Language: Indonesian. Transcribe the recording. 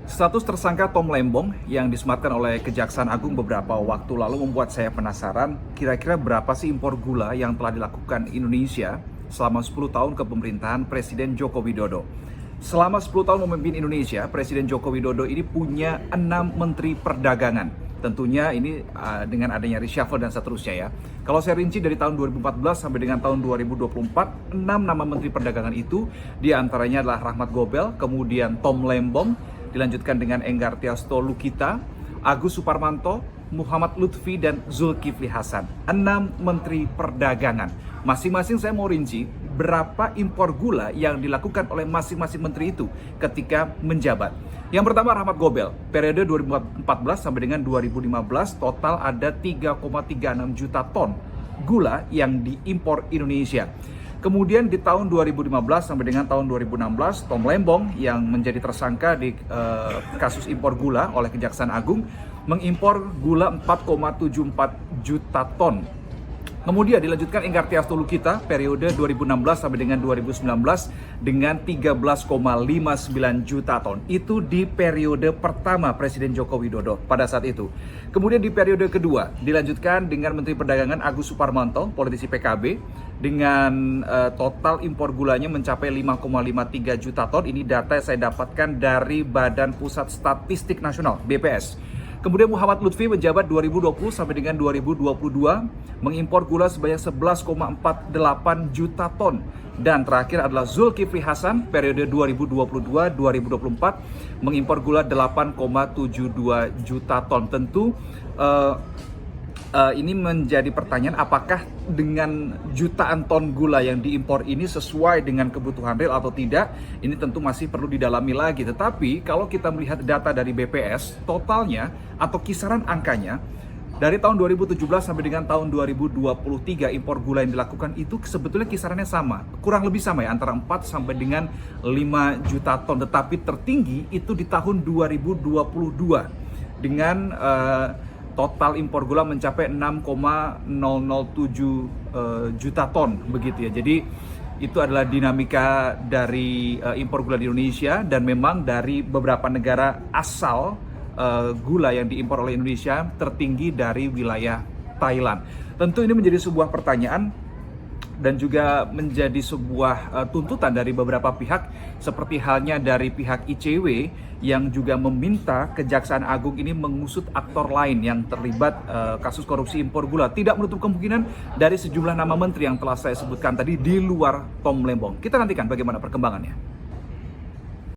Status tersangka Tom Lembong yang disematkan oleh Kejaksaan Agung beberapa waktu lalu membuat saya penasaran kira-kira berapa sih impor gula yang telah dilakukan Indonesia selama 10 tahun kepemerintahan Presiden Joko Widodo. Selama 10 tahun memimpin Indonesia, Presiden Joko Widodo ini punya 6 menteri perdagangan. Tentunya ini dengan adanya reshuffle dan seterusnya ya. Kalau saya rinci dari tahun 2014 sampai dengan tahun 2024, 6 nama menteri perdagangan itu diantaranya adalah Rahmat Gobel, kemudian Tom Lembong, dilanjutkan dengan Enggar Tiasto Lukita, Agus Suparmanto, Muhammad Lutfi, dan Zulkifli Hasan. 6 menteri perdagangan. Masing-masing saya mau rinci berapa impor gula yang dilakukan oleh masing-masing menteri itu ketika menjabat. Yang pertama Rahmat Gobel, periode 2014 sampai dengan 2015 total ada 3,36 juta ton gula yang diimpor Indonesia. Kemudian di tahun 2015 sampai dengan tahun 2016, Tom Lembong yang menjadi tersangka di kasus impor gula oleh Kejaksaan Agung mengimpor gula 4,74 juta ton. Kemudian dilanjutkan Enggar Tiasto Lukita periode 2016 sampai dengan 2019 dengan 13,59 juta ton. Itu di periode pertama Presiden Joko Widodo pada saat itu. Kemudian di periode kedua dilanjutkan dengan Menteri Perdagangan Agus Suparmanto, politisi PKB, dengan total impor gulanya mencapai 5,53 juta ton. Ini data yang saya dapatkan dari Badan Pusat Statistik Nasional, BPS. Kemudian Muhammad Lutfi menjabat 2020 sampai dengan 2022 mengimpor gula sebanyak 11,48 juta ton. Dan terakhir adalah Zulkifli Hasan periode 2022-2024 mengimpor gula 8,72 juta ton. Tentu ini menjadi pertanyaan, apakah dengan jutaan ton gula yang diimpor ini sesuai dengan kebutuhan real atau tidak? Ini tentu masih perlu didalami lagi. Tetapi kalau kita melihat data dari BPS, totalnya atau kisaran angkanya dari tahun 2017 sampai dengan tahun 2023 impor gula yang dilakukan itu sebetulnya kisarannya sama, kurang lebih sama ya, antara 4 sampai dengan 5 juta ton. Tetapi tertinggi itu di tahun 2022 dengan total impor gula mencapai 6,007 juta ton begitu ya. Jadi itu adalah dinamika dari impor gula di Indonesia, dan memang dari beberapa negara asal gula yang diimpor oleh Indonesia tertinggi dari wilayah Thailand. Tentu ini menjadi sebuah pertanyaan dan juga menjadi sebuah tuntutan dari beberapa pihak, seperti halnya dari pihak ICW yang juga meminta Kejaksaan Agung ini mengusut aktor lain yang terlibat kasus korupsi impor gula. Tidak menutup kemungkinan dari sejumlah nama menteri yang telah saya sebutkan tadi di luar Tom Lembong. Kita nantikan bagaimana perkembangannya.